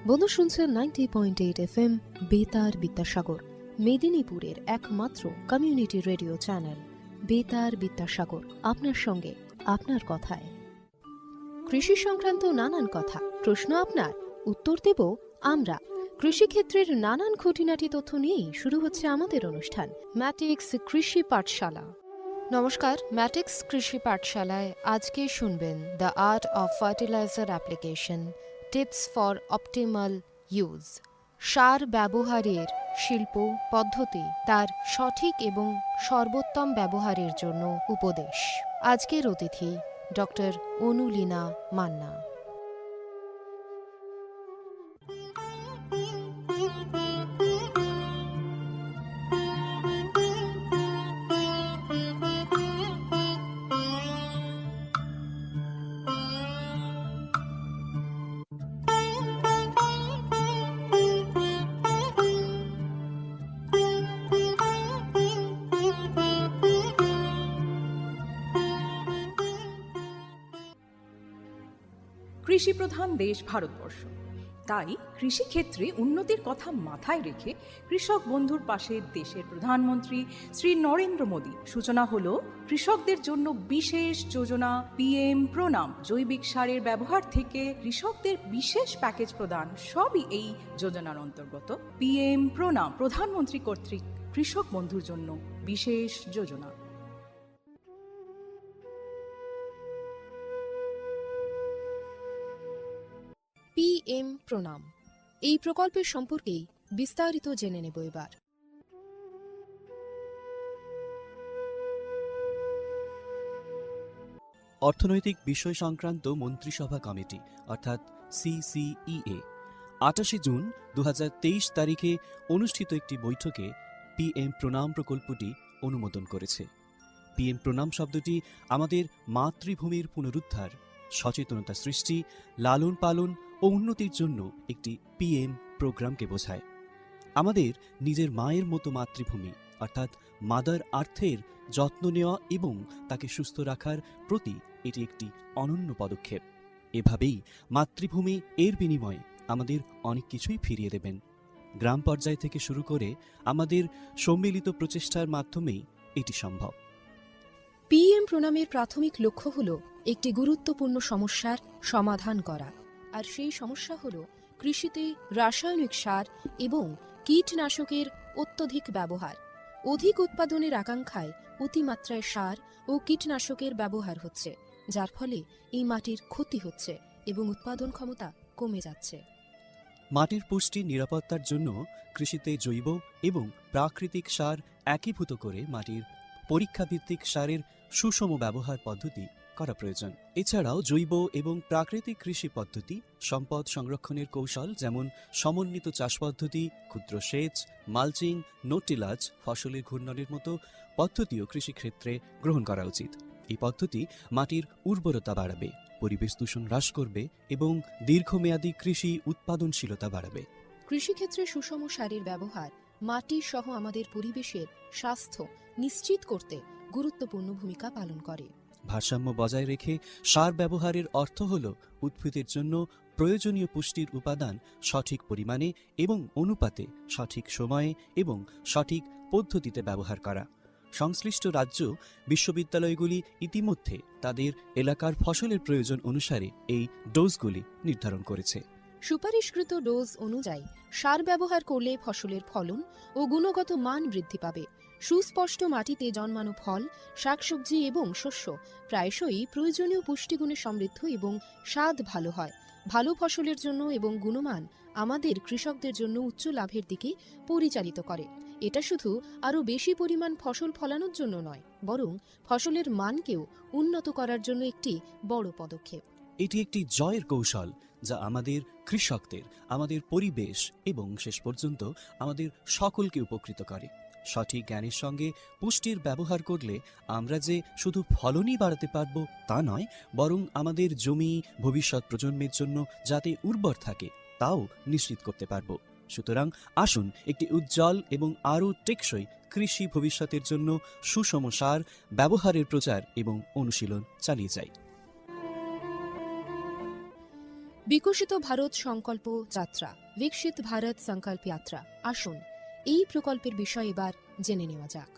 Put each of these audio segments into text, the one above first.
বন্ধু শুনছেন 90.8 FM বেতার বিদ্যাসাগর, মেদিনীপুরের একমাত্র কমিউনিটি রেডিও চ্যানেল বেতার বিদ্যাসাগর। আপনার সঙ্গে, আপনার কথায়। কৃষি সংক্রান্ত নানান কথা, প্রশ্ন আপনার, উত্তর দেব আমরা। কৃষিক্ষেত্রের নানান খুঁটিনাটি তথ্য নিয়েই শুরু হচ্ছে আমাদের অনুষ্ঠান ম্যাটিক্স কৃষি পাঠশালা। নমস্কার, ম্যাটিক্স কৃষি পাঠশালায় আজকে শুনবেন the art of fertiliser application, tips for optimal use. সার ব্যবহারের শিল্প পদ্ধতি, তার সঠিক এবং সর্বোত্তম ব্যবহারের জন্য উপদেশ। আজকের অতিথি ডক্টর অনুলীনা মান্না। কৃষিপ্রধান দেশ ভারতবর্ষ, তাই কৃষিক্ষেত্রে উন্নতির কথা মাথায় রেখে কৃষক বন্ধুর পাশে দেশের প্রধানমন্ত্রী শ্রী নরেন্দ্র মোদী সূচনা হলো কৃষকদের জন্য বিশেষ যোজনা PM প্রণাম। জৈবিক সারের ব্যবহার থেকে কৃষকদের বিশেষ প্যাকেজ প্রদান, সবই এই যোজনার অন্তর্গত। PM প্রণাম প্রধানমন্ত্রী কর্তৃক কৃষক বন্ধুর জন্য বিশেষ যোজনা। PM প্রণাম, এই প্রকল্পের সম্পর্কেই বিস্তারিত জেনে নেব এবার। অর্থনৈতিক বিষয় সংক্রান্ত মন্ত্রিসভা কমিটি অর্থাৎ CCEA 28 জুন 2023 তারিখে অনুষ্ঠিত একটি বৈঠকে PM প্রণাম প্রকল্পটি অনুমোদন করেছে। PM প্রণাম শব্দটি আমাদের মাতৃভূমির পুনরুদ্ধার, সচেতনতা সৃষ্টি, লালন পালন ও উন্নতির জন্য একটি PM প্রোগ্রামকে বোঝায়। আমাদের নিজের মায়ের মতো মাতৃভূমি অর্থাৎ মাদার আর্থের যত্ন নেওয়া এবং তাকে সুস্থ রাখার প্রতি এটি একটি অনন্য পদক্ষেপ। এভাবেই মাতৃভূমি এর বিনিময়ে আমাদের অনেক কিছুই ফিরিয়ে দেবেন। গ্রাম পর্যায় থেকে শুরু করে আমাদের সম্মিলিত প্রচেষ্টার মাধ্যমেই এটি সম্ভব। PM প্রণামের প্রাথমিক লক্ষ্য হল একটি গুরুত্বপূর্ণ সমস্যার সমাধান করা, আর সেই সমস্যা হল কৃষিতে রাসায়নিক সার এবং কীটনাশকের অত্যধিক ব্যবহার। অধিক উৎপাদনের আকাঙ্ক্ষায় অতিমাত্রায় সার ও কীটনাশকের ব্যবহার হচ্ছে, যার ফলে এই মাটির ক্ষতি হচ্ছে এবং উৎপাদন ক্ষমতা কমে যাচ্ছে। মাটির পুষ্টি নিরাপত্তার জন্য কৃষিতে জৈব এবং প্রাকৃতিক সার একীভূত করে মাটির পরীক্ষাভিত্তিক সারের সুষম ব্যবহার পদ্ধতি করা প্রয়োজন। এছাড়াও জৈব এবং প্রাকৃতিক কৃষি পদ্ধতি, সম্পদ সংরক্ষণের কৌশল যেমন সমন্বিত চাষ পদ্ধতি, ক্ষুদ্র সেচ, মালচিং, নো-টিলাজ, ফসলের ঘূর্ণনের মতো পদ্ধতিও কৃষিক্ষেত্রে গ্রহণ করা উচিত। এই পদ্ধতি মাটির উর্বরতা বাড়াবে, পরিবেশ দূষণ হ্রাস করবে এবং দীর্ঘমেয়াদী কৃষি উৎপাদনশীলতা বাড়াবে। কৃষিক্ষেত্রে সুষম সারের ব্যবহার মাটি সহ আমাদের পরিবেশের স্বাস্থ্য নিশ্চিত করতে গুরুত্বপূর্ণ ভূমিকা পালন করে। ভারসাম্য বজায় রেখে সার ব্যবহারের অর্থ হল উদ্ভিদের জন্য প্রয়োজনীয় পুষ্টির উপাদান সঠিক পরিমাণে এবং অনুপাতে সঠিক সময়ে এবং সঠিক পদ্ধতিতে ব্যবহার করা। সংশ্লিষ্ট রাজ্য বিশ্ববিদ্যালয়গুলি ইতিমধ্যে তাদের এলাকার ফসলের প্রয়োজন অনুসারে এই ডোজগুলি নির্ধারণ করেছে। সুপারিশকৃত ডোজ অনুযায়ী সার ব্যবহার করলে ফসলের ফলন ও গুণগত মান বৃদ্ধি পাবে। সুস্পষ্ট মাটিতে জন্মানো ফল, শাকসবজি এবং শস্য প্রায়শই প্রয়োজনীয় পুষ্টিগুণে সমৃদ্ধ এবং স্বাদ ভালো হয়। ভালো ফসলের জন্য এবং গুণমান আমাদের কৃষকদের জন্য উচ্চ লাভের দিকে পরিচালিত করে। এটা শুধু আরও বেশি পরিমাণ ফসল ফলানোর জন্য নয়, বরং ফসলের মানকেও উন্নত করার জন্য একটি বড় পদক্ষেপ। এটি একটি জয়ের কৌশল যা আমাদের কৃষকদের, আমাদের পরিবেশ এবং শেষ পর্যন্ত আমাদের সকলকে উপকৃত করে। সঠিক জ্ঞানের সঙ্গে পুষ্টির ব্যবহার করলে আমরা যে শুধু ফলনই বাড়াতে পারব তা নয়, বরং আমাদের জমি ভবিষ্যৎ প্রজন্মের জন্য যাতে উর্বর থাকে তাও নিশ্চিত করতে পারব। সুতরাং আসুন একটি উজ্জ্বল এবং আরও টেকসই কৃষি ভবিষ্যতের জন্য সুষম সার ব্যবহারের প্রচার এবং অনুশীলন চালিয়ে যাই। বিকশিত ভারত সংকল্প যাত্রা, বিকশিত ভারত সংকল্প যাত্রা। আসুন এই প্রকল্পের বিষয়ে এবার জেনে নেওয়া যাক।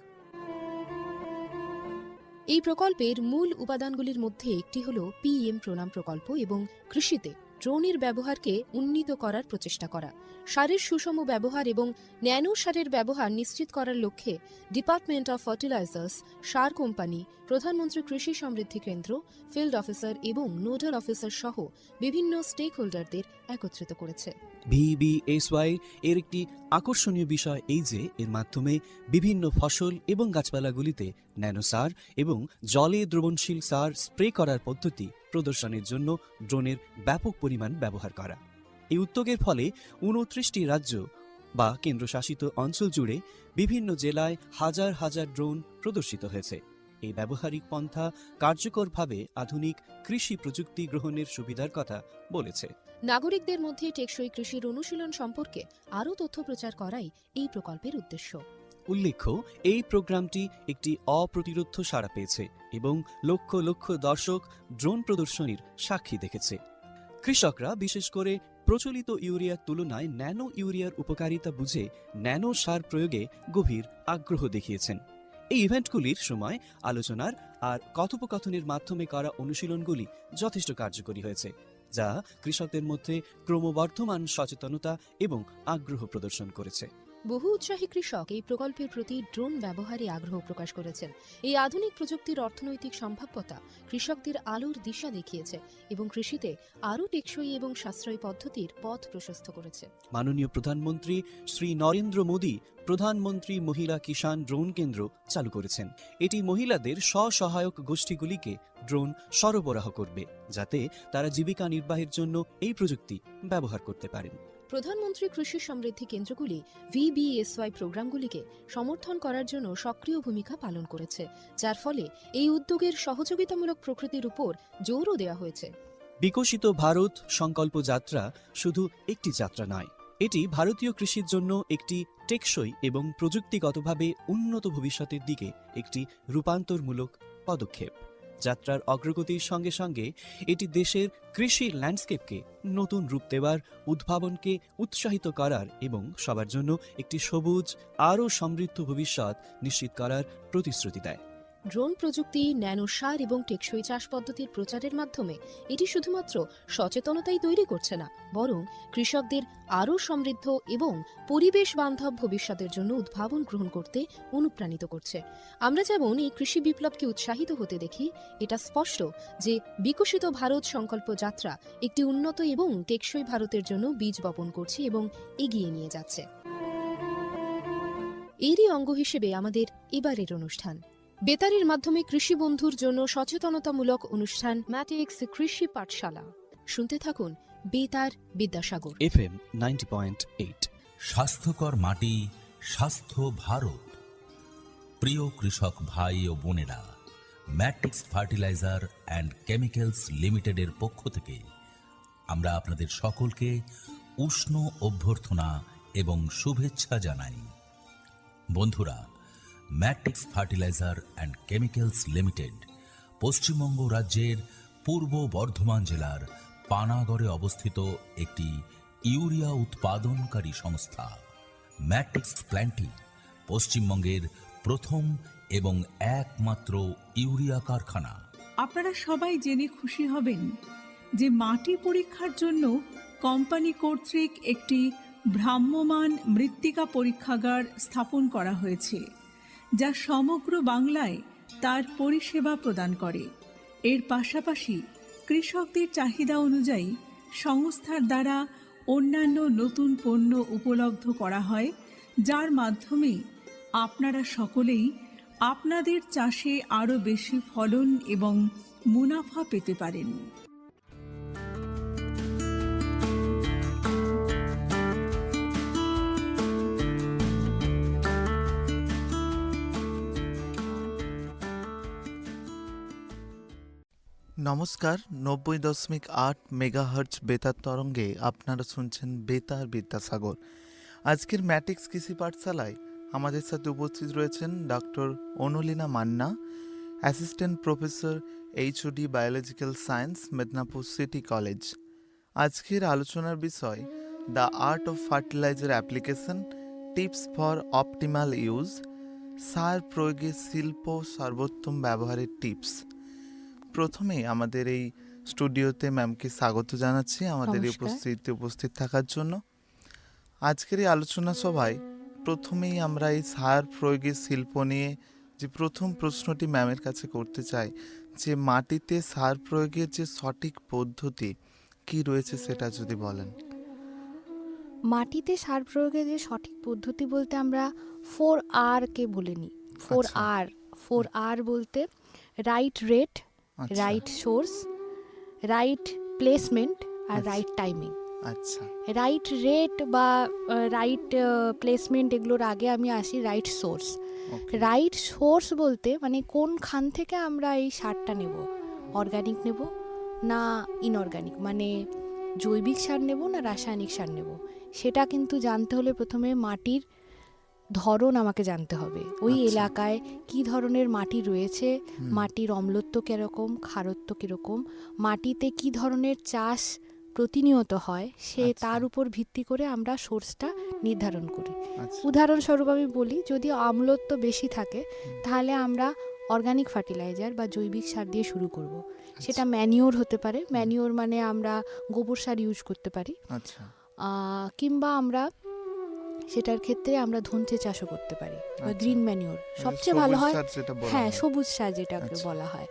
এই প্রকল্পের মূল উপাদানগুলির মধ্যে একটি হল পিএম প্রণাম প্রকল্প এবং কৃষিতে ড্রোনের ব্যবহারকে উন্নীত করার প্রচেষ্টা করা। সারের সুষম ব্যবহার এবং ন্যানো সারের ব্যবহার নিশ্চিত করার লক্ষ্যে department of fertilisers, sir company, প্রধানমন্ত্রী কৃষি সমৃদ্ধি কেন্দ্র, ফিল্ড অফিসার এবং নোডাল অফিসার সহ বিভিন্ন স্টেক হোল্ডারদের একত্রিত করেছে। VBSY এর একটি আকর্ষণীয় বিষয় এই যে এর মাধ্যমে বিভিন্ন ফসল এবং গাছপালাগুলিতে ন্যানো সার এবং জলে দ্রবণশীল সার স্প্রে করার পদ্ধতি প্রদর্শনের জন্য ড্রোনের ব্যাপক পরিমাণ ব্যবহার করা। এই উদ্যোগের ফলে 29টি রাজ্য বা কেন্দ্রশাসিত অঞ্চল জুড়ে বিভিন্ন জেলায় হাজার হাজার ড্রোন প্রদর্শিত হয়েছে। এই ব্যবহারিক পন্থা কার্যকরভাবে আধুনিক কৃষি প্রযুক্তি গ্রহণের সুবিধার কথা বলেছে। নাগরিকদের মধ্যে টেকসই কৃষির অনুশীলন সম্পর্কে আরও তথ্য প্রচার করাই এই প্রকল্পের উদ্দেশ্য। উল্লেখ্য, এই প্রোগ্রামটি একটি অপ্রতিরোধ্য সাড়া পেয়েছে এবং লক্ষ লক্ষ দর্শক ড্রোন প্রদর্শনীর সাক্ষী দেখেছে। কৃষকরা বিশেষ করে প্রচলিত ইউরিয়ার তুলনায় ন্যানো ইউরিয়ার উপকারিতা বুঝে ন্যানো সার প্রয়োগে গভীর আগ্রহ দেখিয়েছেন। এই ইভেন্টগুলির সময় আলোচনার আর কথোপকথনের মাধ্যমে করা অনুশীলনগুলি যথেষ্ট কার্যকরী হয়েছে, যা কৃষকদের মধ্যে ক্রমবর্ধমান সচেতনতা এবং আগ্রহ প্রদর্শন করেছে। বহু উৎসাহী কৃষক এই প্রকল্পের প্রতি ড্রোন ব্যবহারে আগ্রহ প্রকাশ করেছেন। এই আধুনিক প্রযুক্তির অর্থনৈতিক সম্ভাব্যতা কৃষকদের আলোর দিশা দেখিয়েছে এবং কৃষিতে আরও টেকসই এবং সাশ্রয়ী পদ্ধতির পথ প্রশস্ত করেছে। মাননীয় প্রধানমন্ত্রী শ্রী নরেন্দ্র মোদী প্রধানমন্ত্রী মহিলা কিষাণ ড্রোন কেন্দ্র চালু করেছেন। এটি মহিলাদের স্বসহায়ক গোষ্ঠীগুলিকে ড্রোন সরবরাহ করবে, যাতে তারা জীবিকা নির্বাহের জন্য এই প্রযুক্তি ব্যবহার করতে পারেন। প্রধানমন্ত্রী কৃষি সমৃদ্ধি কেন্দ্রগুলি VBSY প্রোগ্রামগুলিকে সমর্থন করার জন্য সক্রিয় ভূমিকা পালন করেছে, যার ফলে এই উদ্যোগের সহযোগিতামূলক প্রকৃতির উপর জোরও দেওয়া হয়েছে। বিকশিত ভারত সংকল্প যাত্রা শুধু একটি যাত্রা নয়, এটি ভারতীয় কৃষির জন্য একটি টেকসই এবং প্রযুক্তিগতভাবে উন্নত ভবিষ্যতের দিকে একটি রূপান্তরমূলক পদক্ষেপ। যাত্রার অগ্রগতির সঙ্গে সঙ্গে এটি দেশের কৃষি ল্যান্ডস্কেপকে নতুন রূপ দেওয়ার, উদ্ভাবনকে উৎসাহিত করার এবং সবার জন্য একটি সবুজ আরও সমৃদ্ধ ভবিষ্যৎ নিশ্চিত করার প্রতিশ্রুতি দেয়। ড্রোন প্রযুক্তি, ন্যানো সার এবং টেকসই চাষ পদ্ধতির প্রচারের মাধ্যমে এটি শুধুমাত্র সচেতনতাই তৈরি করছে না, বরং কৃষকদের আরও সমৃদ্ধ এবং পরিবেশ বান্ধব ভবিষ্যতের জন্য উদ্ভাবন গ্রহণ করতে অনুপ্রাণিত করছে। আমরা যেমন এই কৃষি বিপ্লবকে উৎসাহিত হতে দেখি, এটা স্পষ্ট যে বিকশিত ভারত সংকল্প যাত্রা একটি উন্নত এবং টেকসই ভারতের জন্য বীজ বপন করছে এবং এগিয়ে নিয়ে যাচ্ছে। এরই অঙ্গ হিসেবে আমাদের এবারের অনুষ্ঠান বেতারের মাধ্যমে কৃষি বন্ধুর জন্য সচেতনতামূলক অনুষ্ঠান ম্যাটিক্স কৃষি পাঠশালা। শুনতে থাকুন বেতার বিদ্যাসাগর FM 90.8। স্বাস্থ্যকর মাটি, স্বাস্থ্য ভারত। প্রিয় কৃষক ভাই ও বোনেরা, ম্যাট্রিক্স ফার্টিলাইজার অ্যান্ড কেমিক্যালস লিমিটেডের পক্ষ থেকে আমরা আপনাদের সকলকে উষ্ণ অভ্যর্থনা এবং শুভেচ্ছা জানাই। বন্ধুরা, matrix fertiliser and chemicals limited Paschimbanga রাজ্যের পূর্ব বর্ধমান জেলার পানাগড়ে অবস্থিত একটি ইউরিয়া উৎপাদনকারী সংস্থা। ম্যাট্রিক্স প্ল্যান্টটি পশ্চিমবঙ্গের প্রথম এবং একমাত্র ইউরিয়া কারখানা। আপনারা সবাই জেনে খুশি হবেন যে মাটি পরীক্ষার জন্য কোম্পানি কর্তৃক একটি ভ্রাম্যমাণ মৃত্তিকা পরীক্ষাগার স্থাপন করা হয়েছে, যা সমগ্র বাংলায় তার পরিষেবা প্রদান করে। এর পাশাপাশি কৃষকদের চাহিদা অনুযায়ী সংস্থার দ্বারা অন্যান্য নতুন পণ্য উপলব্ধ করা হয়, যার মাধ্যমে আপনারা সকলেই আপনাদের চাষে আরও বেশি ফলন এবং মুনাফা পেতে পারেন। নমস্কার, 90.8 মেগাহার্টজ বেতার তরঙ্গে আপনারা শুনছেন বেতার বিদ্যাসাগর। আজকের ম্যাট্রিক্স কৃষি পাঠশালায় আমাদের সাথে উপস্থিত রয়েছেন doctor Anulina Manna, assistant professor HOD biological science, Medinipur city college. আজকের আলোচনার বিষয় the art of fertiliser application, tips for optimal use, সার প্রয়োগে শিল্প সর্বোত্তম ব্যবহারের টিপস। প্রথমে আমাদের এই স্টুডিওতে ম্যামকে স্বাগত জানাচ্ছি আমাদের এই নমস্কার। উপস্থিত থাকার জন্য। আজকের এই আলোচনা সভায় প্রথমেই আমরা এই সার প্রয়োগের শিল্প নিয়ে যে প্রথম প্রশ্নটি ম্যামের কাছে করতে চাই, যে মাটিতে সার প্রয়োগের যে সঠিক পদ্ধতি কি রয়েছে সেটা যদি বলেন। মাটিতে সার প্রয়োগের যে সঠিক পদ্ধতি বলতে আমরা 4R কে বলে নিই। 4R বলতে রাইট রেট, আচ্ছা, রাইট সোর্স, রাইট প্লেসমেন্ট আর আচ্ছা। Right timing. আচ্ছা, রাইট রেট বা রাইট প্লেসমেন্ট এগুলোর আগে আমি আসি রাইট সোর্স। ওকে, রাইট সোর্স বলতে মানে কোন খান থেকে আমরা এই সারটা নেব, অর্গানিক নেব না ইনঅর্গানিক, মানে জৈবিক সার নেব না রাসায়নিক সার নেব, সেটা কিন্তু জানতে হলে প্রথমে মাটির ধরন আমাকে জানতে হবে। ওই আচ্ছা। এলাকায় কি ধরনের মাটি রয়েছে, মাটির অম্লত্ব কীরকম, ক্ষারত্ব কীরকম, মাটিতে কি ধরনের চাষ প্রতিনিয়ত হয়, সে আচ্ছা। তার উপর ভিত্তি করে আমরা সোর্সটা নির্ধারণ করি। আচ্ছা, উদাহরণস্বরূপ আমি বলি, যদি অম্লত্ব বেশি থাকে তাহলে আমরা অর্গানিক ফার্টিলাইজার বা জৈবিক সার দিয়ে শুরু করব। সেটা ম্যানিওর হতে পারে, ম্যানিওর মানে আমরা গোবর সার ইউজ করতে পারি, আচ্ছা, কিংবা আমরা সেটার ক্ষেত্রে আমরা ধনচে চাষও করতে পারি বা আচ্ছা। গ্রিন ম্যানিওর সবচেয়ে ভালো সবুজ হয়। সার যেটা বলা হ্যাঁ, হয়। সবুজ সার যেটাকে আচ্ছা। বলা হয়,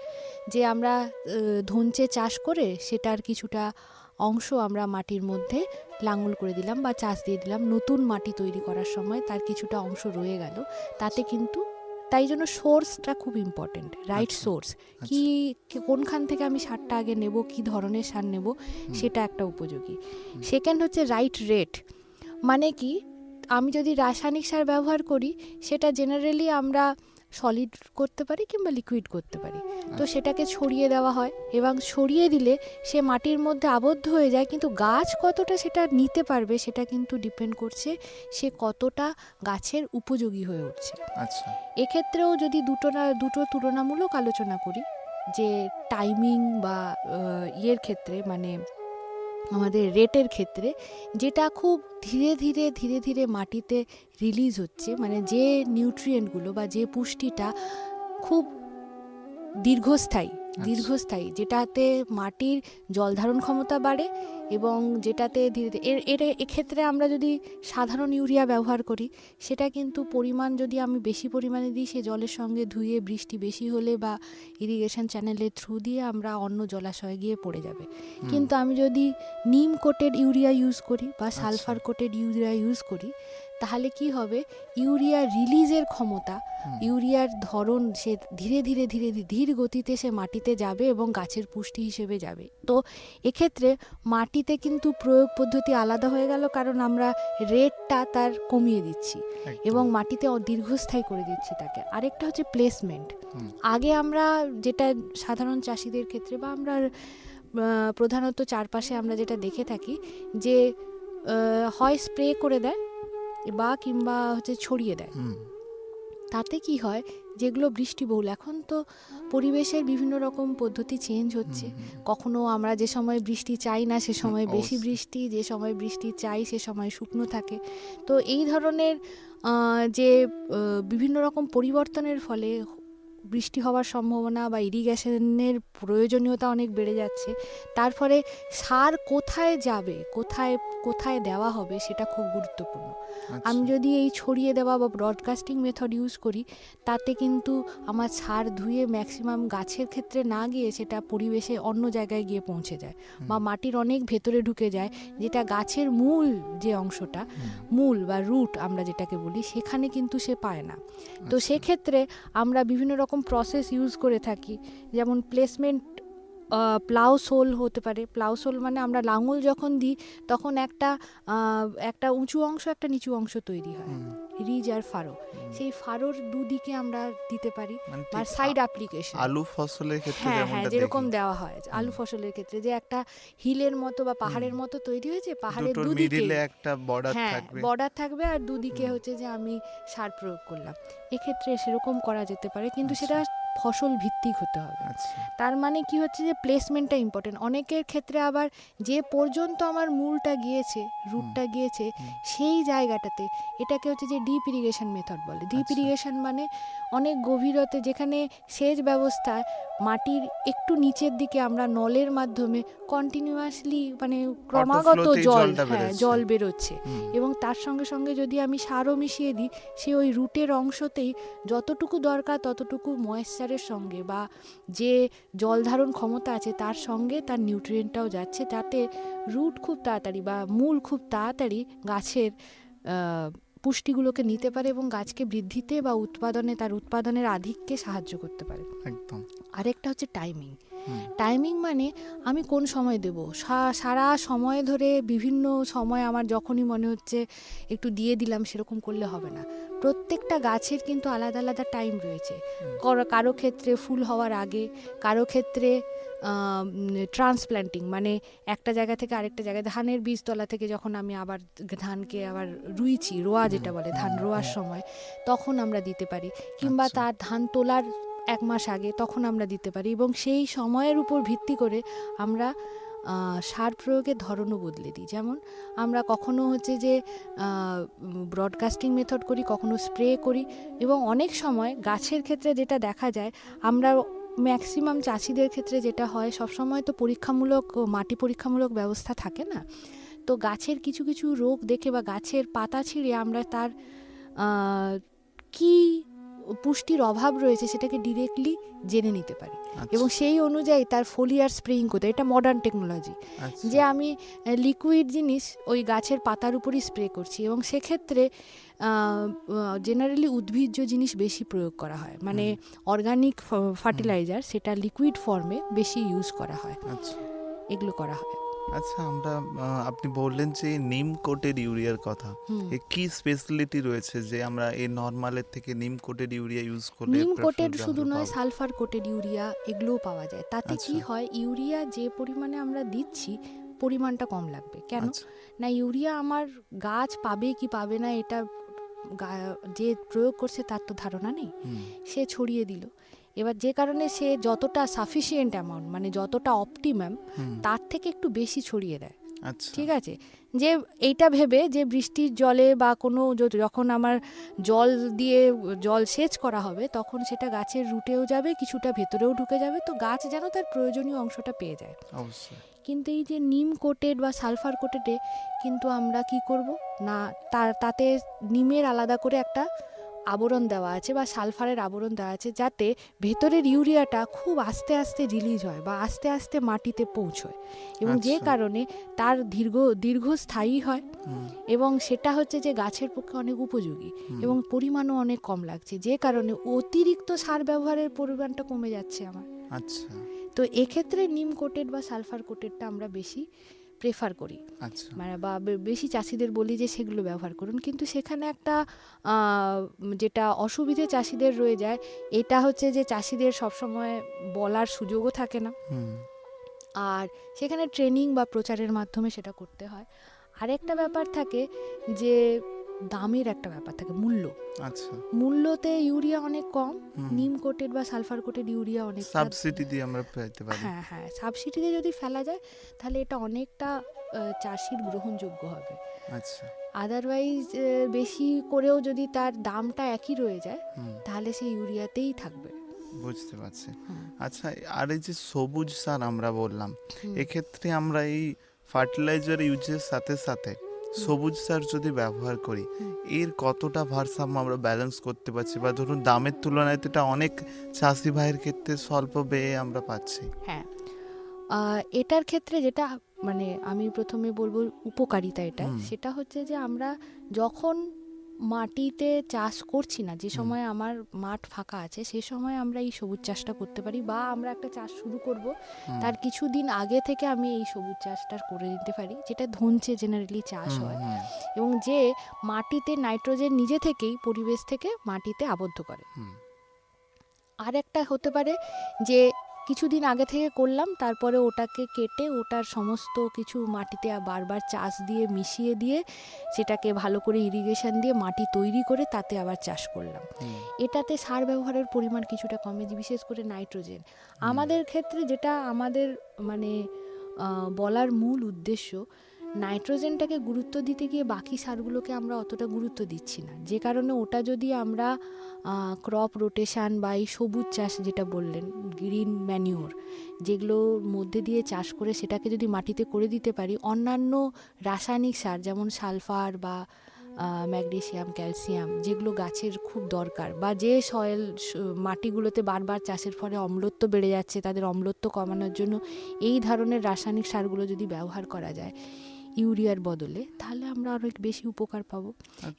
যে আমরা ধনচে চাষ করে সেটার কিছুটা অংশ আমরা মাটির মধ্যে লাঙল করে দিলাম বা চাষ দিয়ে দিলাম, নতুন মাটি তৈরি করার সময় তার কিছুটা অংশ রয়ে গেল, তাতে কিন্তু তাই জন্য সোর্সটা খুব ইম্পর্টেন্ট, রাইট আচ্ছা, সোর্স। কোনখান থেকে আমি সারটা আগে নেব, কি ধরনের সার নেব, সেটা একটা উপযোগী। সেকেন্ড হচ্ছে রাইট রেট, মানে কি আমি যদি রাসায়নিক সার ব্যবহার করি সেটা জেনারেলি আমরা সলিড করতে পারি কিংবা লিকুইড করতে পারি, তো সেটাকে ছড়িয়ে দেওয়া হয় এবং ছড়িয়ে দিলে সে মাটির মধ্যে আবদ্ধ হয়ে যায়, কিন্তু গাছ কতটা সেটা নিতে পারবে সেটা কিন্তু ডিপেন্ড করছে সে কতটা গাছের উপযোগী হয়ে উঠছে। আচ্ছা, এক্ষেত্রেও যদি দুটো তুলনামূলক আলোচনা করি, যে টাইমিং বা ইয়ের ক্ষেত্রে মানে আমাদের রেটের ক্ষেত্রে, যেটা খুব ধীরে ধীরে মাটিতে রিলিজ হচ্ছে, মানে যে নিউট্রিয়েন্টগুলো বা যে পুষ্টিটা খুব দীর্ঘস্থায়ী, যেটাতে মাটির জল ধারণ ক্ষমতা বাড়ে এবং যেটাতে ধীরে ধীরে এক্ষেত্রে আমরা যদি সাধারণ ইউরিয়া ব্যবহার করি, সেটা কিন্তু পরিমাণ যদি আমি বেশি পরিমাণে দিই, সে জলের সঙ্গে ধুয়ে বৃষ্টি বেশি হলে বা ইরিগেশন চ্যানেলের থ্রু দিয়ে আমরা অন্য জলাশয়ে গিয়ে পড়ে যাবে। কিন্তু আমি যদি নিম কোটেড ইউরিয়া ইউজ করি বা সালফার কোটেড ইউরিয়া ইউজ করি, তাহলে কি হবে, ইউরিয়া রিলিজের ক্ষমতা, ইউরিয়ার ধরন সে ধীরে ধীর গতিতে সে মাটিতে যাবে এবং গাছের পুষ্টি হিসেবে যাবে। তো এক্ষেত্রে মাটিতে কিন্তু প্রয়োগ পদ্ধতি আলাদা হয়ে গেল, কারণ আমরা রেটটা তার কমিয়ে দিচ্ছি এবং মাটিতে দীর্ঘস্থায়ী করে দিচ্ছি তাকে। আরেকটা হচ্ছে প্লেসমেন্ট। আগে আমরা যেটা সাধারণ চাষিদের ক্ষেত্রে বা আমরা প্রধানত চারপাশে আমরা যেটা দেখে থাকি, যে হয় স্প্রে করে দেয় বা কিংবা হচ্ছে ছড়িয়ে দেয়। তাতে কি হয়, যেগুলো বৃষ্টিবহুল, এখন তো পরিবেশের বিভিন্ন রকম পদ্ধতি চেঞ্জ হচ্ছে, কখনো আমরা যে সময় বৃষ্টি চাই না সে সময় বেশি বৃষ্টি, যে সময় বৃষ্টি চাই সে সময় শুকনো থাকে। তো এই ধরনের যে বিভিন্ন রকম পরিবর্তনের ফলে বৃষ্টি হওয়ার সম্ভাবনা বা ইরিগেশনের প্রয়োজনীয়তা অনেক বেড়ে যাচ্ছে। তার ফলে সার কোথায় যাবে, কোথায় দেওয়া হবে সেটা খুব গুরুত্বপূর্ণ। আমি যদি এই ছড়িয়ে দেওয়া বা ব্রডকাস্টিং মেথড ইউজ করি, তাতে কিন্তু আমার সার ধুয়ে ম্যাক্সিমাম গাছের ক্ষেত্রে না গিয়ে সেটা পরিবেশে অন্য জায়গায় গিয়ে পৌঁছে যায় বা মাটির অনেক ভেতরে ঢুকে যায়, যেটা গাছের মূল যে অংশটা, মূল বা রুট আমরা যেটাকে বলি, সেখানে কিন্তু সে পায় না। তো সেক্ষেত্রে আমরা বিভিন্ন রকম প্রসেস ইউজ করে থাকি, যেমন প্লেসমেন্ট, প্লাউ সোল হতে পারে। প্লাউ সোল মানে আমরা লাঙল যখন দিই তখন একটা উঁচু অংশ একটা নিচু অংশ তৈরি হয়, রিজ আর ফারো, সেই ফারোর দুদিকে আমরা দিতে পারি বা সাইড অ্যাপ্লিকেশন। আলু ফসলের ক্ষেত্রে হ্যাঁ, যেরকম দেওয়া হয় আলু ফসলের ক্ষেত্রে, যে একটা হিলের মতো বা পাহাড়ের মতো তৈরি হয়েছে, পাহাড়ের দুদিকে একটা বর্ডার বর্ডার থাকবে আর দুদিকে হচ্ছে যে আমি সার প্রয়োগ করলাম, এক্ষেত্রে সেরকম করা যেতে পারে। কিন্তু সেটা ফসল ভিত্তিক হতে হবে। আচ্ছা, তার মানে কি হচ্ছে যে প্লেসমেন্টটা ইম্পর্টেন্ট। অনেকের ক্ষেত্রে আবার যে পর্যন্ত আমার মূলটা গিয়েছে, রুটটা গিয়েছে, সেই জায়গাটাতে এটাকে হচ্ছে যে ডিপ ইরিগেশন মেথড বলে। ডিপ আচ্ছা। ইরিগেশন মানে অনেক গভীরতে, যেখানে সেচ ব্যবস্থায় মাটির একটু নিচের দিকে আমরা নলের মাধ্যমে কন্টিনিউয়াসলি মানে ক্রমাগত Autoflow-তেই জল, জলটা হ্যাঁ, বেরোচ্ছে। জল বেরোচ্ছে। হুম, এবং তার সঙ্গে সঙ্গে যদি আমি সারও মিশিয়ে দিই, সে ওই রুটের অংশতেই যতটুকু দরকার ততটুকু ময়েশ্চারের সঙ্গে বা যে জল ধারণ ক্ষমতা আছে তার সঙ্গে তার নিউট্রিয়েন্টটাও যাচ্ছে, যাতে রুট খুব তাড়াতাড়ি বা মূল খুব তাড়াতাড়ি গাছের পুষ্টিগুলোকে নিতে পারে এবং গাছকে বৃদ্ধিতে বা উৎপাদনে, তার উৎপাদনের আধিক্যে সাহায্য করতে পারে। একদম। আরেকটা হচ্ছে টাইমিং। হুম, টাইমিং মানে আমি কোন সময় দেব, সারা সময় ধরে বিভিন্ন সময় আমার যখনই মনে হচ্ছে একটু দিয়ে দিলাম সেরকম করলে হবে না। প্রত্যেকটা গাছের কিন্তু আলাদা আলাদা টাইম রয়েছে। কারো ক্ষেত্রে ফুল হওয়ার আগে, কারো ক্ষেত্রে ট্রান্সপ্ল্যান্টিং মানে একটা জায়গা থেকে আরেকটা জায়গায়, ধানের বীজতলা থেকে যখন আমি আবার ধানকে আবার রুইছি, রোয়া যেটা বলে, ধান রোয়ার সময়, তখন আমরা দিতে পারি। কিংবা আচ্ছা। তার ধান তোলার 1 মাস আগে তখন আমরা দিতে পারি। এবং সেই সময়ের উপর ভিত্তি করে আমরা সার প্রয়োগের ধরনও বদলে দিই। যেমন আমরা কখনো হচ্ছে যে ব্রডকাস্টিং মেথড করি, কখনো স্প্রে করি। এবং অনেক সময় গাছের ক্ষেত্রে যেটা দেখা যায়, আমরা ম্যাক্সিমাম চাষিদের ক্ষেত্রে যেটা হয়, সবসময় তো মাটি পরীক্ষামূলক ব্যবস্থা থাকে না। তো গাছের কিছু কিছু রোগ দেখে বা গাছের পাতা ছিঁড়ে আমরা তার কি পুষ্টির অভাব রয়েছে সেটাকে ডিরেক্টলি জেনে নিতে পারি আচ্ছা, এবং সেই অনুযায়ী তার ফোলিয়ার স্প্রেইং করতে। এটা মডার্ন টেকনোলজি, আচ্ছা। যে আমি লিকুইড জিনিস ওই গাছের পাতার উপরই স্প্রে করছি। এবং সেক্ষেত্রে জেনারেলি উদ্ভিজ্জ জিনিস বেশি প্রয়োগ করা হয়, মানে অর্গানিক ফার্টিলাইজার, সেটা লিকুইড ফর্মে বেশি ইউজ করা হয়, আচ্ছা, এগুলো করা হয়। আচ্ছা। আমরা আপনি বললেন যে নিম কোটেড ইউরিয়ার কথা। এর কি স্পেশালিটি রয়েছে যে আমরা এই নরমালের থেকে নিম কোটেড ইউরিয়া ইউজ করলে নিম preferable কোটেড শুধু ভালো নয়, পাবো? সালফার কোটেড ইউরিয়া এগুলোও পাওয়া যায়। তাতে কি আচ্ছা। হয়, ইউরিয়া যে পরিমাণে আমরা দিচ্ছি পরিমাণটা কম লাগবে। কেন আচ্ছা, না, ইউরিয়া আমার গাছ পাবে কি পাবে না এটা যে প্রয়োগ করছে তার তো ধারণা নেই, হুম, সে ছড়িয়ে দিল। এবার যে কারণে সে যতটা সাফিসিয়েন্ট অ্যামাউন্ট, মানে যতটা অপটিমাম, হুম, তার থেকে একটু বেশি ছড়িয়ে দেয়। আচ্ছা, ঠিক আছে, যে এইটা ভেবে যে বৃষ্টির জলে বা কোনো যখন আমার জল সেচ করা হবে তখন সেটা গাছের রুটেও যাবে, কিছুটা ভেতরেও ঢুকে যাবে, তো গাছ যেন তার প্রয়োজনীয় অংশটা পেয়ে যায়। অবশ্যই। কিন্তু এই যে নিম কোটেড বা সালফার কোটেডে কিন্তু আমরা কি করব না, তাতে নিমের আলাদা করে একটা আবরণ দেওয়া আছে বা সালফারের আবরণ দেওয়া আছে, যাতে ভেতরের ইউরিয়াটা খুব আস্তে আস্তে রিলিজ হয় বা আস্তে আস্তে মাটিতে পৌঁছয় এবং যে আচ্ছা। কারণে তার দীর্ঘস্থায়ী হয় হুম, এবং সেটা হচ্ছে যে গাছের পক্ষে অনেক উপযোগী এবং পরিমাণও অনেক কম লাগছে, যে কারণে অতিরিক্ত সার ব্যবহারের পরিমাণটা কমে যাচ্ছে আমার। আচ্ছা, তো এক্ষেত্রে নিম কোটেড বা সালফার কোটেডটা আমরা বেশি প্রেফার করি, আচ্ছা, মানে বা বেশি চাষিদের বলি যে সেগুলো ব্যবহার করুন। কিন্তু সেখানে একটা যেটা অসুবিধে চাষিদের রয়ে যায়, এটা হচ্ছে যে চাষিদের সবসময় বলার সুযোগও থাকে না, হুম, আর সেখানে ট্রেনিং বা প্রচারের মাধ্যমে সেটা করতে হয়। আরেকটা ব্যাপার থাকে যে দামের একটা ব্যাপার থাকে, আচ্ছা। মূল্যতে ইউরিয়া অনেক কম, হুম। নিম কোটেড বা সালফার কোটেড ইউরিয়া অনেক সাবসিডি দিয়ে আমরা পেতে পারি। হ্যাঁ হ্যাঁ, সাবসিডিতে যদি ফেলা যায় তাহলে এটা অনেকটা চাষির গ্রহণযোগ্য হবে। আচ্ছা, আদারওয়াইজ বেশি করেও যদি তার দামটা একই রয়ে যায় হুম, তাহলে সেই ইউরিয়াতেই থাকবে। বুঝতে পারছি। হুম। আচ্ছা, আর এই যে সবুজ সার আমরা বললাম, হুম। এক্ষেত্রে আমরা এই ফার্টিলাইজার ইউজের সাথে সাথে সবুজ সার যদি ব্যবহার করি, এর কতটা ভারসাম্য আমরা ব্যালেন্স করতে পারছি, বা ধরুন দামের তুলনায় তো এটা অনেক চাষি ভাইয়ের ক্ষেত্রে স্বল্প ব্যয়ে আমরা পাচ্ছি। হ্যাঁ, এটার ক্ষেত্রে যেটা মানে আমি প্রথমে বলবো উপকারিতা এটা, সেটা হচ্ছে যে আমরা যখন মাটিতে চাষ করছি না, যে সময় আমার মাঠ ফাঁকা আছে সেই সময় আমরা এই সবুজ চাষটা করতে পারি, বা আমরা একটা চাষ শুরু করব তার কিছুদিন আগে থেকে আমি এই সবুজ চাষটা করে দিতে পারি, যেটা ধনচে জেনারেলি চাষ হয় হুম, এবং যে মাটিতে নাইট্রোজেন নিজে থেকেই পরিবেশ থেকে মাটিতে আবদ্ধ করে। হুম, আর একটা হতে পারে যে কিছুদিন আগে থেকে করলাম, তারপরে ওটাকে কেটে ওটার সমস্ত কিছু মাটিতে বারবার চাষ দিয়ে মিশিয়ে দিয়ে সেটাকে ভালো করে ইরিগেশন দিয়ে মাটি তৈরি করে তাতে আবার চাষ করলাম। এটাতে সার ব্যবহারের পরিমাণ কিছুটা কমে, বিশেষ করে নাইট্রোজেন। আমাদের ক্ষেত্রে যেটা আমাদের মানে বলার মূল উদ্দেশ্য, নাইট্রোজেনটাকে গুরুত্ব দিতে গিয়ে বাকি সারগুলোকে আমরা অতটা গুরুত্ব দিচ্ছি না, যে কারণে ওটা যদি আমরা ক্রপ রোটেশন বা এই সবুজ চাষ যেটা বললেন, গ্রিন ম্যানিওর, যেগুলোর মধ্যে দিয়ে চাষ করে সেটাকে যদি মাটিতে করে দিতে পারি, অন্যান্য রাসায়নিক সার যেমন সালফার বা ম্যাগনেসিয়াম, ক্যালসিয়াম, যেগুলো গাছের খুব দরকার, বা যে সয়েল মাটিগুলোতে বারবার চাষের ফলে অম্লত্ব বেড়ে যাচ্ছে, তাদের অম্লত্ব কমানোর জন্য এই ধরনের রাসায়নিক সারগুলো যদি ব্যবহার করা যায় ইউরিয়ার বদলে, তাহলে আমরা অনেক বেশি উপকার পাবো।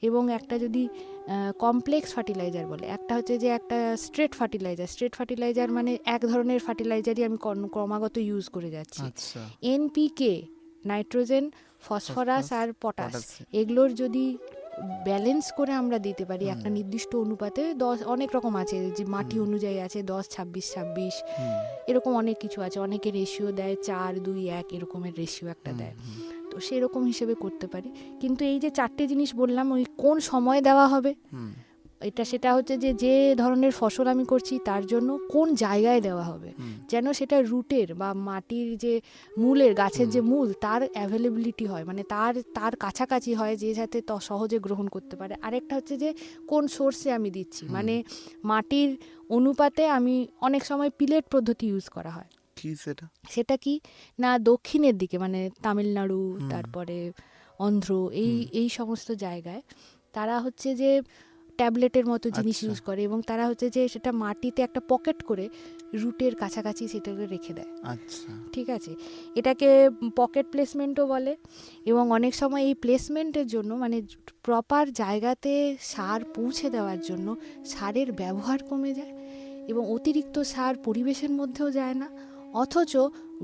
এবং একটা যদি কমপ্লেক্স ফার্টিলাইজার বলে, একটা হচ্ছে যে একটা স্ট্রেট ফার্টিলাইজার মানে এক ধরনের ফার্টিলাইজারই আমি ক্রমাগত ইউজ করে যাচ্ছি। এনপিকে, নাইট্রোজেন, ফসফরাস আর পটাশ, এগুলোর যদি ব্যালেন্স করে আমরা দিতে পারি একটা নির্দিষ্ট অনুপাতে, 10 অনেক রকম আছে, যে মাটি অনুযায়ী আছে 10-26-26, এরকম অনেক কিছু আছে, অনেকে রেশিও দেয় 4-2-1 এরকমের রেশিও একটা দেয়, তো সেরকম হিসেবে করতে পারি। কিন্তু এই যে 4টে জিনিস বললাম, ওই কোন সময় দেওয়া হবে সেটা হচ্ছে যে ধরনের ফসল আমি করছি তার জন্য কোন জায়গায় দেওয়া হবে, যেন সেটা রুটের বা মাটির যে মূলের, গাছের যে মূল, তার অ্যাভেলেবিলিটি হয়, মানে তার কাছাকাছি হয়, যে যাতে সহজে গ্রহণ করতে পারে। আরেকটা হচ্ছে যে কোন সোর্সে আমি দিচ্ছি, মানে মাটির অনুপাতে আমি অনেক সময় পিলেট পদ্ধতি ইউজ করা হয়। সেটা কি না, দক্ষিণের দিকে মানে তামিলনাড়ু, তারপরে অন্ধ্র, এই সমস্ত জায়গায় তারা হচ্ছে যে ট্যাবলেটের মতো জিনিস ইউজ করে, এবং তারা হচ্ছে যে সেটা মাটিতে একটা পকেট করে রুটের কাছাকাছি সেটাকে রেখে দেয়। ঠিক আছে, এটাকে পকেট প্লেসমেন্টও বলে। এবং অনেক সময় এই প্লেসমেন্টের জন্য, মানে প্রপার জায়গাতে সার পৌঁছে দেওয়ার জন্য সারের ব্যবহার কমে যায়, এবং অতিরিক্ত সার পরিবেশের মধ্যেও যায় না, অথচ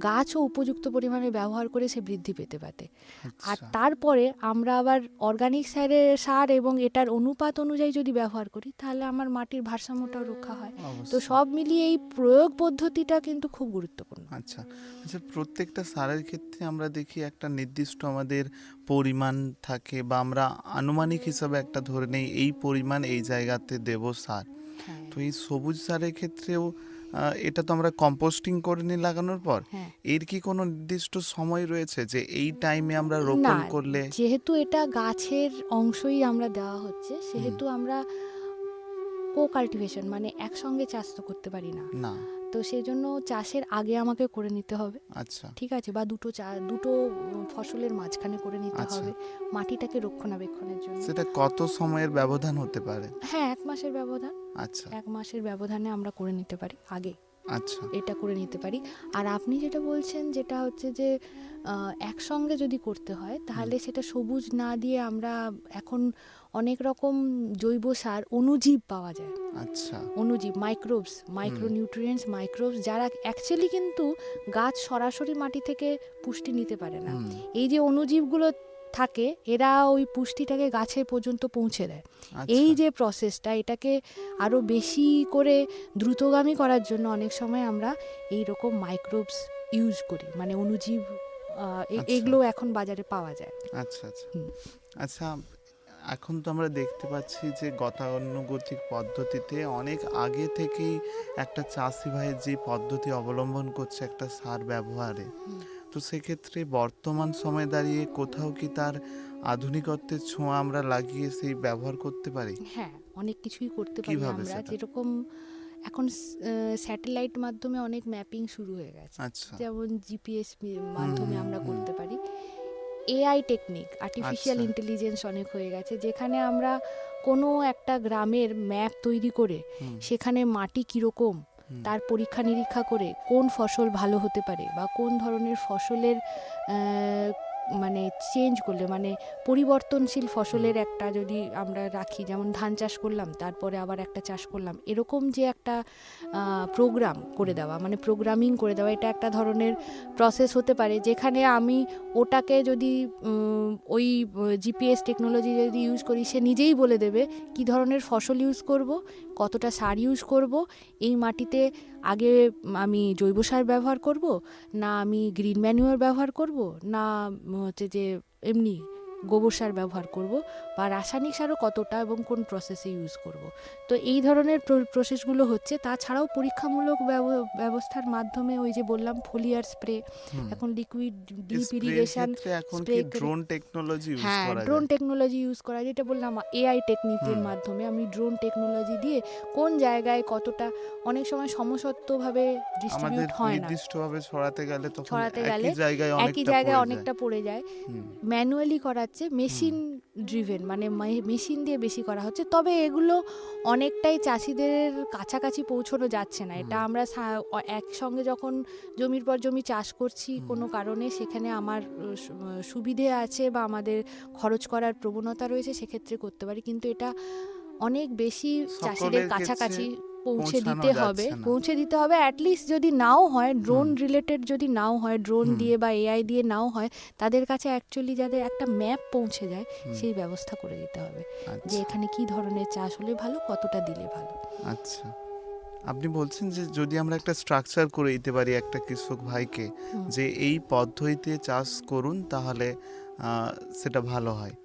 গাছও উপযুক্ত পরিমাণে ব্যবহার করে সে বৃদ্ধি পেতে পারে। আর তারপরে আমরা আবার অর্গানিক সার এবং এটার অনুপাত অনুযায়ী যদি ব্যবহার করি, তাহলে আমার মাটির ভারসাম্যটাও রক্ষা হয়। তো সব মিলিয়ে এই প্রয়োগ পদ্ধতিটা কিন্তু খুব গুরুত্বপূর্ণ। আচ্ছা, প্রত্যেকটা সারের ক্ষেত্রে আমরা দেখি একটা নির্দিষ্ট আমাদের পরিমাণ থাকে, বা আমরা আনুমানিক হিসাবে একটা ধরে নেই এই পরিমাণ এই জায়গাতে দেব সার। তো এই সবুজ সারের ক্ষেত্রেও এটা তো আমরা কম্পোস্টিং করে নিই লাগানোর পর, এর কি কোনো নির্দিষ্ট সময় রয়েছে যে এই টাইমে আমরা রোপণ করলে? যেহেতু এটা গাছের অংশই আমরা দেওয়া হচ্ছে, সেহেতু আমরা কো কাল্টিভেশন মানে একসঙ্গে চাষ তো করতে পারি না, তো সেই জন্য চাষের আগে আমাকে করে নিতে হবে। ঠিক আছে, বা দুটো ফসলের মাঝখানে করে নিতে হবে মাটিটাকে রক্ষণাবেক্ষণের জন্য। সেটা কত সময়ের ব্যবধান হতে পারে? 1 মাসের ব্যবধান। 1 মাসের ব্যবধানে আমরা করে নিতে পারি আগে। এটা করে নিতে পারি। আর আপনি যেটা বলছেন, যেটা হচ্ছে যে একসঙ্গে যদি করতে হয়, তাহলে সেটা সবুজ না দিয়ে আমরা এখন অনেক রকম জৈব সার, অণুজীব পাওয়া যায়। অণুজীব, মাইক্রোবস, মাইক্রোনিউট্রিয়েন্টস, মাইক্রোবস, যারা অ্যাকচুয়ালি কিন্তু গাছ সরাসরি মাটি থেকে পুষ্টি নিতে পারে না। এই যে অণুজীবগুলো থাকে, এরা ওই পুষ্টিটাকে গাছে পর্যন্ত পৌঁছে দেয়। এই যে প্রসেসটা, এটাকে আরও বেশি করে দ্রুতগামী করার জন্য অনেক সময় আমরা এই রকম মাইক্রোবস ইউজ করি, মানে অণুজীব, এগুলো এখন বাজারে পাওয়া যায়। আচ্ছা, এখন তো আমরা দেখতে পাচ্ছি যে গতানুগতিক পদ্ধতিতে অনেক আগে থেকেই একটা চাষি ভাই যে পদ্ধতি অবলম্বন করছে একটা সার ব্যবহারে, তো সেক্ষেত্রে বর্তমান সময়ে দাঁড়িয়ে কোথাও কি তার আধুনিকত্বের ছোঁয়া আমরা লাগিয়ে সেই ব্যবহার করতে পারি? হ্যাঁ, অনেক কিছুই করতে পারি আমরা। যেরকম এখন স্যাটেলাইট মাধ্যমে অনেক ম্যাপিং শুরু হয়ে গেছে, যেমন জিপিএস মাধ্যমে আমরা করতে পারি। এআই টেকনিক, আর্টিফিশিয়াল ইন্টেলিজেন্স অনেক হয়ে গেছে, যেখানে আমরা কোনো একটা গ্রামের ম্যাপ তৈরি করে সেখানে মাটি কীরকম তার পরীক্ষা নিরীক্ষা করে কোন ফসল ভালো হতে পারে, বা কোন ধরনের ফসলের মানে চেঞ্জ করলে, মানে পরিবর্তনশীল ফসলের একটা যদি আমরা রাখি, যেমন ধান চাষ করলাম তারপরে আবার একটা চাষ করলাম, এরকম যে একটা প্রোগ্রাম করে দেওয়া, মানে প্রোগ্রামিং করে দেওয়া, এটা একটা ধরনের প্রসেস হতে পারে, যেখানে আমি ওটাকে যদি ওই জিপিএস টেকনোলজি যদি ইউজ করি, সে নিজেই বলে দেবে কি ধরনের ফসল ইউজ করব, কতটা সার ইউজ করব, এই মাটিতে আগে আমি জৈব সার ব্যবহার করব, না আমি গ্রিন ম্যানিউর ব্যবহার করব, না হচ্ছে যে এমনি গোবর সার ব্যবহার করব, বা রাসায়নিক সারও কতটা এবং কোন প্রসেসে ইউজ করব। তো এই ধরনের প্রসেসগুলো হচ্ছে। তাছাড়াও পরীক্ষামূলক ব্যবস্থার মাধ্যমে ওই যে বললাম ফোলিয়ার স্প্রে, এখন লিকুইড ডিপ ইরিগেশন, এখন spray কি করে- ড্রোন টেকনোলজি ইউজ হ্যাঁ, করা ড্রোন যায়? টেকনোলজি ইউজ করা, যেটা বললাম এআই টেকনিকের মাধ্যমে আমি ড্রোন টেকনোলজি দিয়ে কোন জায়গায় কতটা, অনেক সময় সমসত্বভাবে আমাদের ডিস্ট্রিবিউট হয় না, নির্দিষ্টভাবে ছড়াতে গেলে তখন ছড়াতে গেলে একই জায়গায় একই জায়গায় পড়ে অনেকটা যায়। পড়ে যায়। হুম, ম্যানুয়ালি করাচ্ছে, মেশিন ড্রিভেন, মানে মেশিন দিয়ে বেশি করা হচ্ছে। তবে এগুলো অনেকটাই চাষিদের কাছাকাছি পৌঁছানো যাচ্ছে না। এটা আমরা একসঙ্গে যখন জমির পর জমি চাষ করছি কোনো কারণে, সেখানে আমার সুবিধে আছে বা আমাদের খরচ করার প্রবণতা রয়েছে, সেক্ষেত্রে করতে পারি, কিন্তু এটা অনেক বেশি চাষিদের সকলের কাছাকাছি পৌঁছে পৌঁছানো দিতে হবে, যাচ্ছে না। পৌঁছে দিতে হবে। অ্যাটলিস্ট যদি নাও হয় ড্রোন রিলেটেড, যদি নাও হয় ড্রোন দিয়ে বা এআই দিয়ে নাও হয়, তাদের কাছে অ্যাকচুয়ালি যাদের একটা ম্যাপ পৌঁছে যায়, সেই ব্যবস্থা করে দিতে হবে যে আচ্ছা এখানে কি ধরনের চাষ হলে ভালো, কতটা দিলে ভালো। আচ্ছা, আপনি বলছেন যে যদি আমরা একটা স্ট্রাকচার করে দিতে পারি একটা কৃষক ভাইকে, যে এই পদ্ধতিতে চাষ করুন, তাহলে সেটা ভালো হয়,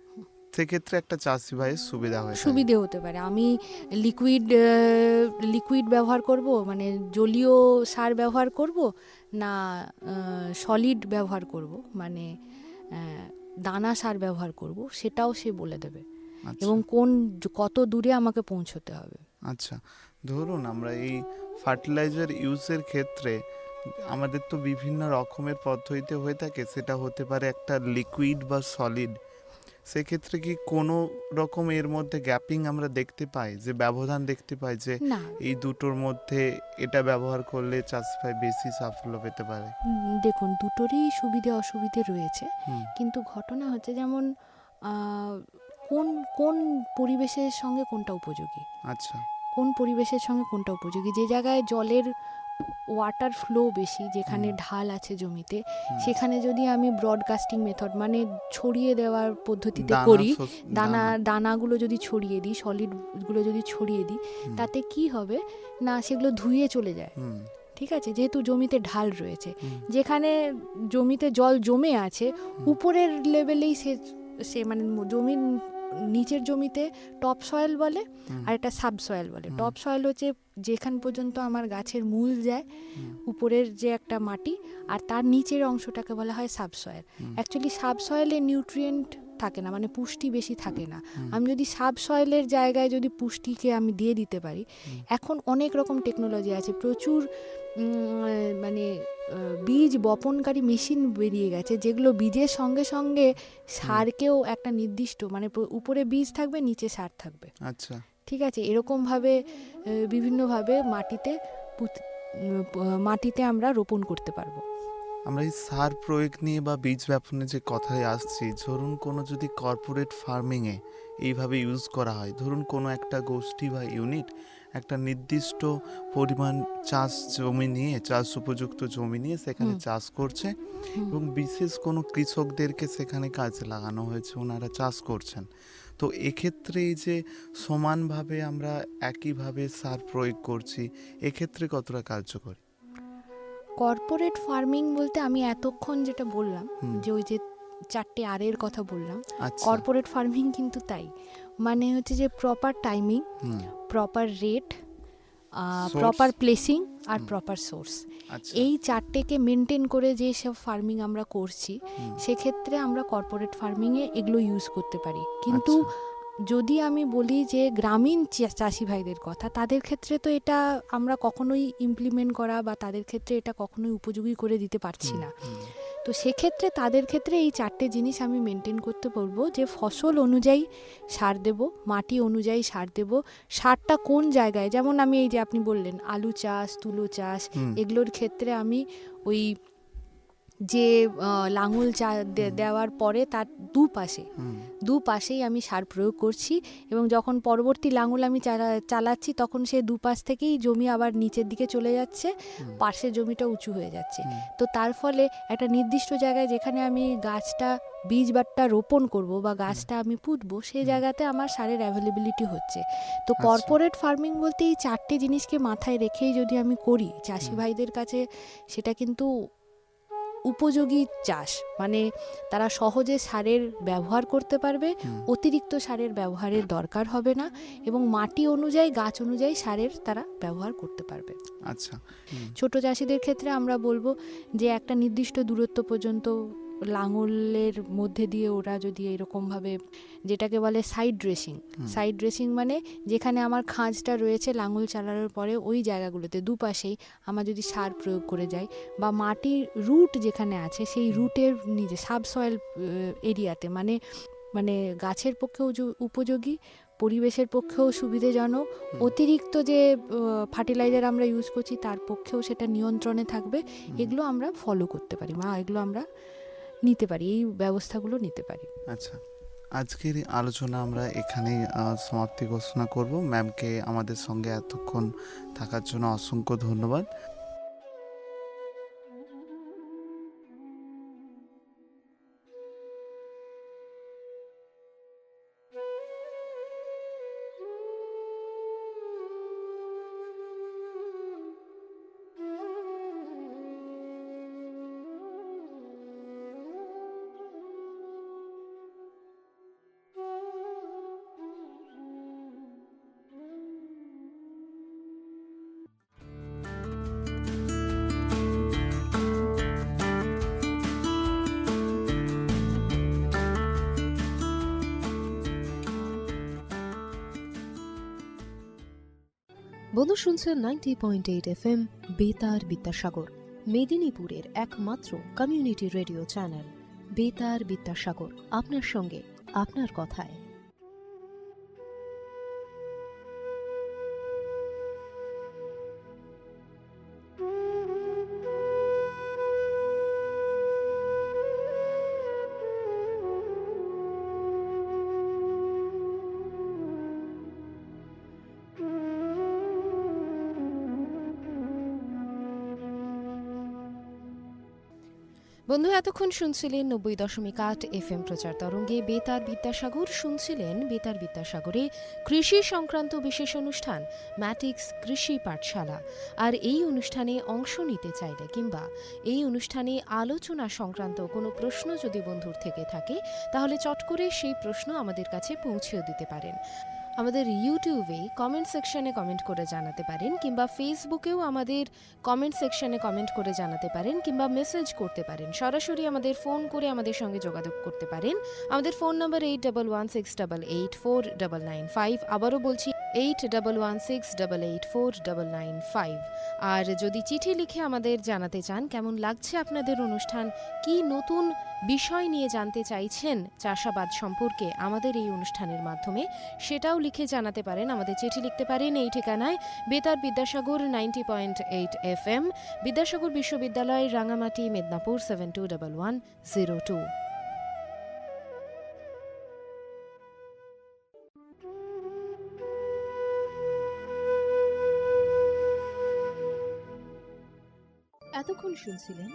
সেক্ষেত্রে একটা চাষি ভাইয়ের সুবিধা হয়। সুবিধে হতে পারে। আমি লিকুইড ব্যবহার করব, মানে জলীয় সার ব্যবহার করব, না সলিড ব্যবহার করব, মানে দানা সার ব্যবহার করব, সেটাও সে বলে দেবে, এবং কত দূরে আমাকে পৌঁছতে হবে। আচ্ছা, ধরুন আমরা এই ফার্টিলাইজার ইউজের ক্ষেত্রে আমাদের তো বিভিন্ন রকমের পদ্ধতিতে হয়ে থাকে, সেটা হতে পারে একটা লিকুইড বা সলিড। সেক্ষেত্রে কি কোনো রকম এর মধ্যে গ্যাপিং আমরা দেখতে পাই, যে ব্যবধান দেখতে পাই যে না, এই দুটোর মধ্যে এটা ব্যবহার করলে চাষি ভাই বেশি সাফল্য পেতে পারে? দেখুন দুটোরই সুবিধে অসুবিধে রয়েছে, হুম, কিন্তু ঘটনা হচ্ছে যেমন কোন কোন পরিবেশের সঙ্গে কোনটা উপযোগী, আচ্ছা, কোন পরিবেশের সঙ্গে কোনটা উপযোগী। যে জায়গায় জলের ওয়াটার ফ্লো বেশি, যেখানে ঢাল আছে জমিতে, সেখানে যদি আমি ব্রডকাস্টিং মেথড, মানে ছড়িয়ে দেওয়ার পদ্ধতিতে করি, দানাগুলো যদি ছড়িয়ে দিই, সলিডগুলো যদি ছড়িয়ে দিই, তাতে কি হবে না সেগুলো ধুয়ে চলে যায়। হুম, ঠিক আছে, যেহেতু জমিতে ঢাল রয়েছে, যেখানে জমিতে জল জমে আছে, উপরের লেভেলেই সে মানে জমির নিচের জমিতে টপ সয়েল বলে, আর একটা সাব সয়েল বলে। টপ সয়েল হচ্ছে যেখান পর্যন্ত আমার গাছের মূল যায়, উপরের যে একটা মাটি, আর তার নিচের অংশটাকে বলা হয় সাব সয়েল। অ্যাকচুয়ালি সাব সয়েলে নিউট্রিয়েন্ট থাকে না, মানে পুষ্টি বেশি থাকে না। আমি যদি সাব সয়েলের জায়গায় যদি পুষ্টিকে আমি দিয়ে দিতে পারি, এখন অনেক রকম টেকনোলজি আছে, প্রচুর মানে বীজ বপনকারী মেশিন বেরিয়ে গেছে, যেগুলো বীজের সঙ্গে সঙ্গে সারকেও একটা নির্দিষ্ট, মানে উপরে বীজ থাকবে, নিচে সার থাকবে। আচ্ছা, ঠিক আছে, এরকমভাবে বিভিন্নভাবে মাটিতে আমরা রোপণ করতে পারবো। আমরা এই সার প্রয়োগ নিয়ে বা বীজ বপনের যে কথায় আসছি, ধরুন কোনো যদি কর্পোরেট ফার্মিংয়ে এইভাবে ইউজ করা হয়, ধরুন কোনো একটা গোষ্ঠী বা ইউনিট একটা নির্দিষ্ট পরিমাণ জমি নিয়ে, চাষ উপযুক্ত জমি নিয়ে সেখানে চাষ করছে, এবং বিশেষ কোনো কৃষকদেরকে সেখানে কাজে লাগানো হয়েছে, ওনারা চাষ করছেন। তো এক্ষেত্রে এই যে সমানভাবে আমরা একইভাবে সার প্রয়োগ করছি, এক্ষেত্রে কতটা কার্যকর? কর্পোরেট ফার্মিং বলতে আমি এতক্ষণ যেটা বললাম, যে ওই যে 4টে আরের কথা বললাম, আচ্ছা, কর্পোরেট ফার্মিং কিন্তু তাই, মানে হচ্ছে যে proper timing, proper rate, proper placing, আর প্রপার সোর্স, আচ্ছা, এই 4টেকে মেনটেন করে যে সব ফার্মিং আমরা করছি, সেক্ষেত্রে আমরা কর্পোরেট ফার্মিংয়ে এগুলো ইউজ করতে পারি। কিন্তু যদি আমি বলি যে গ্রামীণ চাষি ভাইদের কথা, তাদের ক্ষেত্রে তো এটা আমরা কখনোই ইমপ্লিমেন্ট করা বা তাদের ক্ষেত্রে এটা কখনোই উপযোগী করে দিতে পারছি না। তো সেক্ষেত্রে তাদের ক্ষেত্রে এই 4টে জিনিস আমি মেনটেন করতে বলবো, যে ফসল অনুযায়ী সার দেব, মাটি অনুযায়ী সার দেব, সারটা কোন জায়গায়, যেমন আমি এই যে আপনি বললেন আলু চাষ, তুলো চাষ, এগুলোর ক্ষেত্রে আমি ওই যে লাঙল দেওয়ার পরে তার দুপাশেই আমি সার প্রয়োগ করছি, এবং যখন পরবর্তী লাঙল আমি চালাচ্ছি তখন সে দুপাশ থেকেই জমি আবার নিচের দিকে চলে যাচ্ছে, পাশের জমিটা উঁচু হয়ে যাচ্ছে। তো তার ফলে একটা নির্দিষ্ট জায়গায় যেখানে আমি গাছটা বীজ বাট্টা রোপণ করব বা গাছটা আমি পুঁতবো, সেই জায়গাতে আমার সারের অ্যাভেলেবিলিটি হচ্ছে। তো কর্পোরেট ফার্মিং বলতে এই 4টে জিনিসকে মাথায় রেখেই যদি আমি করি, চাষি ভাইদের কাছে সেটা কিন্তু উপযোগী চাষ, মানে তারা সহজে সারের ব্যবহার করতে পারবে, অতিরিক্ত সারের ব্যবহারের দরকার হবে না, এবং মাটি অনুযায়ী গাছ অনুযায়ী সারের তারা ব্যবহার করতে পারবে। আচ্ছা, ছোট চাষিদের ক্ষেত্রে আমরা বলবো যে একটা নির্দিষ্ট দূরত্ব পর্যন্ত লাঙলের মধ্যে দিয়ে ওরা যদি এরকমভাবে, যেটাকে বলে সাইড ড্রেসিং মানে যেখানে আমার খাঁজটা রয়েছে লাঙল চালানোর পরে ওই জায়গাগুলোতে দুপাশেই আমার যদি সার প্রয়োগ করে যাই, বা মাটির রুট যেখানে আছে সেই রুটের নিজে সাবসয়েল এরিয়াতে, মানে গাছের পক্ষেও উপযোগী, পরিবেশের পক্ষেও সুবিধাজনক, অতিরিক্ত যে ফার্টিলাইজার আমরা ইউজ করছি তার পক্ষেও সেটা নিয়ন্ত্রণে থাকবে, এগুলো আমরা ফলো করতে পারি বা এগুলো আমরা নিতে পারি, এই ব্যবস্থাগুলো নিতে পারি। আচ্ছা, আজকের আলোচনা আমরা এখানেই সমাপ্তি ঘোষণা করব। ম্যামকে আমাদের সঙ্গে এতক্ষণ থাকার জন্য অসংখ্য ধন্যবাদ। বন্ধু শুনছেন 90.8 FM বেতার বিদ্যাসাগর, মেদিনীপুরের একমাত্র কমিউনিটি রেডিও চ্যানেল বেতার বিদ্যাসাগর। আপনার সঙ্গে, আপনার কথায়। বন্ধু এতক্ষণ শুনছিলেন 90.8 FM প্রচার তরঙ্গে বেতার বিদ্যাসাগর। শুনছিলেন বেতার বিদ্যাসাগরে কৃষি সংক্রান্ত বিশেষ অনুষ্ঠান ম্যাটিক্স কৃষি পাঠশালা। আর এই অনুষ্ঠানে অংশ নিতে চাইলে কিংবা এই অনুষ্ঠানে আলোচনা সংক্রান্ত কোনো প্রশ্ন যদি বন্ধুর থেকে থাকে, তাহলে চট করে সেই প্রশ্ন আমাদের কাছে পৌঁছেও দিতে পারেন। আমাদের ইউটিউবে কমেন্ট সেকশনে কমেন্ট করে জানাতে পারেন, কিংবা ফেসবুকেও আমাদের কমেন্ট সেকশনে কমেন্ট করে জানাতে পারেন, কিংবা মেসেজ করতে পারেন। সরাসরি আমাদের ফোন করে আমাদের সঙ্গে যোগাযোগ করতে পারেন। আমাদের ফোন নম্বর 8116884995। আবারও বলছি 8116884995। আর যদি চিঠি লিখে আমাদের জানাতে চান কেমন লাগছে আপনাদের অনুষ্ঠান, কি নতুন বিষয় নিয়ে জানতে চাইছেন চাষাবাদ সম্পর্কে আমাদের এই অনুষ্ঠানের মাধ্যমে, সেটাও লিখে জানাতে পারেন। আমাদের চিঠি লিখতে পারেন এই ঠিকানায়, বেতার বিদ্যাসাগর 90.8 FM, বিদ্যাসাগর বিশ্ববিদ্যালয়, রাঙামাটি, মেদিনীপুর 721102। এতক্ষণ শুনছিলেন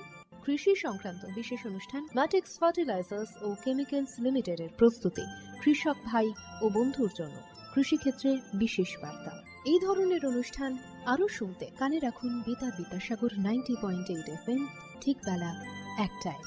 কৃষি সংক্রান্ত বিশেষ অনুষ্ঠান ম্যাটিক্স ফার্টিলাইজার্স ও কেমিক্যালস লিমিটেডের প্রস্তুতি, কৃষক ভাই ও বন্ধুর জন্য কৃষিক্ষেত্রে বিশেষ বার্তা। এই ধরনের অনুষ্ঠান আরও শুনতে কানে রাখুন বেতার বিদ্যাসাগর 90.8 FM, ঠিক বেলা 1টায়।